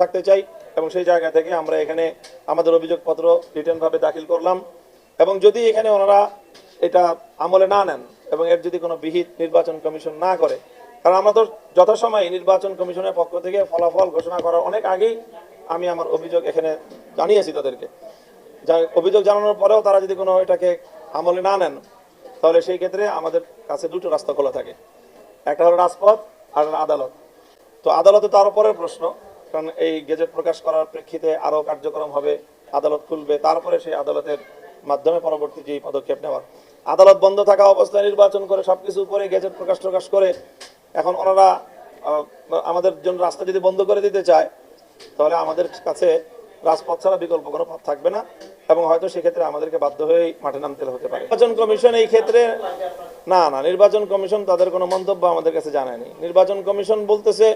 থাকতে চাই এবং সেই জায়গা থেকে আমরা এখানে আমাদের অভিযোগপত্র রিটার্নভাবে দাখিল করলাম। এবং যদি এখানে ওনারা এটা আমলে না নেন এবং এর যদি কোনো বিহিত নির্বাচন কমিশন না করে, কারণ আমরা তো যথাসময়ে নির্বাচন কমিশনের পক্ষ থেকে ফলাফল ঘোষণা করার অনেক আগেই আমি আমার অভিযোগ এখানে জানিয়েছি তাদেরকে। অভিযোগ জানানোর পরেও তারা যদি কোনো এটাকে আমলে না নেন, তাহলে সেই ক্ষেত্রে আমাদের কাছে দুটো রাস্তা খোলা থাকে, একটা হলো রাজপথ আর আদালত। তো আদালতে তো আরও পরের প্রশ্ন, কারণ এই গেজেট প্রকাশ করার প্রেক্ষিতে আরও কার্যক্রম হবে, আদালত খুলবে, তারপরে সেই আদালতের মাধ্যমে পরবর্তী যে পদক্ষেপ নেওয়ার। আদালত বন্ধ থাকা অবস্থায় নির্বাচন করে সবকিছু করে গেজেট প্রকাশ করে এখন ওনারা আমাদের জন্য রাস্তা যদি বন্ধ করে দিতে চায়, তাহলে আমাদের কাছে রাজপথ ছাড়া বিকল্প কোনো পথ থাকবে না এবং হয়তো সেক্ষেত্রে আমাদেরকে বাধ্য হয়েই মাঠে নামতে হতে পারে। নির্বাচন কমিশন এই ক্ষেত্রে না, নির্বাচন কমিশন তাদের কোনো মন্তব্য আমাদের কাছে জানায়নি। নির্বাচন কমিশন বলতেছে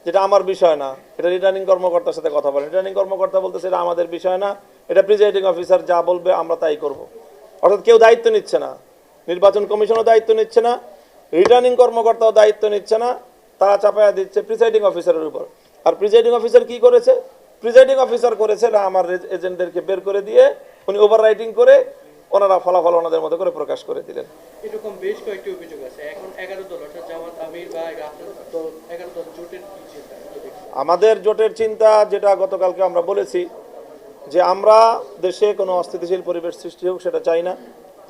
যেটা আমার বিষয় না, এটা রিটার্নিং কর্মকর্তার সাথে কথা বলেন। রিটার্নিং কর্মকর্তা বলতেছে এটা আমাদের বিষয় না, এটা প্রিজাইডিং অফিসার যা বলবে আমরা তাই করব। অর্থাৎ কেউ দায়িত্ব নিচ্ছে না, নির্বাচন কমিশনও দায়িত্ব নিচ্ছে না, রিটার্নিং কর্মকর্তাও দায়িত্ব নিচ্ছে না, তারা চাপায়া দিচ্ছে প্রিজাইডিং অফিসারের উপর। আর প্রিজাইডিং অফিসার কি করেছে? প্রিজাইডিং অফিসার করেছে আমার এজেন্টদেরকে বের করে দিয়ে উনি ওভার রাইটিং করে ওনারা ফলাফল ওনাদের মতো করে প্রকাশ করে দিলেন। এরকম বেশ কয়েকটি অভিযোগ আছে। এখন 11 দল অর্থাৎ জামাত, আমির বা আপনার দল 11 দল জোটের কি চিন্তা? আমাদের জোটের চিন্তা যেটা গতকালকে আমরা বলেছি যে আমরা দেশে কোনো অস্থিতিশীল পরিবেশ সৃষ্টি হোক সেটা চাই না।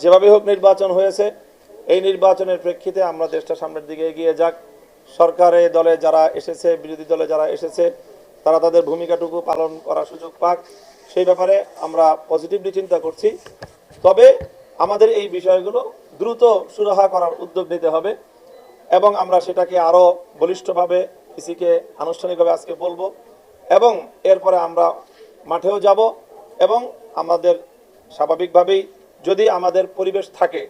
যেভাবে হোক নির্বাচন হয়েছে, এই নির্বাচনের প্রেক্ষিতে আমরা দেশটা সামনের দিকে এগিয়ে যাক। সরকারে দলে যারা এসেছে, বিরোধী দলে যারা এসেছে, তারা তাদের ভূমিকাটুকু পালন করার সুযোগ পাক, সেই ব্যাপারে আমরা পজিটিভলি চিন্তা করছি। তবে আমাদের এই বিষয়গুলো দ্রুত সুরাহা করার উদ্যোগ নিতে হবে এবং আমরা সেটাকে আরও বলিষ্ঠভাবে ইসিকে আনুষ্ঠানিকভাবে আজকে বলবো এবং এরপরে আমরা মাঠেও যাব এবং আমাদের স্বাভাবিকভাবেই যদি আমাদের পরিবেশ থাকে,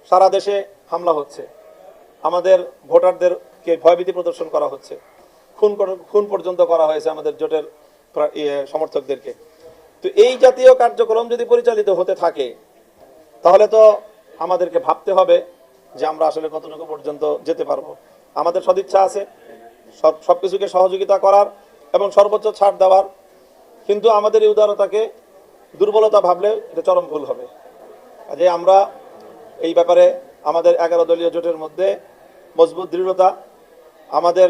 সারা দেশে হামলা হচ্ছে, আমাদের ভোটারদেরকে ভয়ভীতি প্রদর্শন করা হচ্ছে, খুন পর্যন্ত করা হয়েছে আমাদের জোটের সমর্থকদেরকে। তো এই জাতীয় কার্যক্রম যদি পরিচালিত হতে থাকে, তাহলে তো আমাদেরকে ভাবতে হবে যে আমরা আসলে কতটুকু পর্যন্ত যেতে পারবো। আমাদের সদিচ্ছা আছে সব কিছুকে সহযোগিতা করার এবং সর্বোচ্চ ছাড় দেওয়ার, কিন্তু আমাদের এই উদারতাকে দুর্বলতা ভাবলে এটা চরম ভুল হবে। কাজে আমরা এই ব্যাপারে আমাদের 11 দলীয় জোটের মধ্যে মজবুত দৃঢ়তা, আমাদের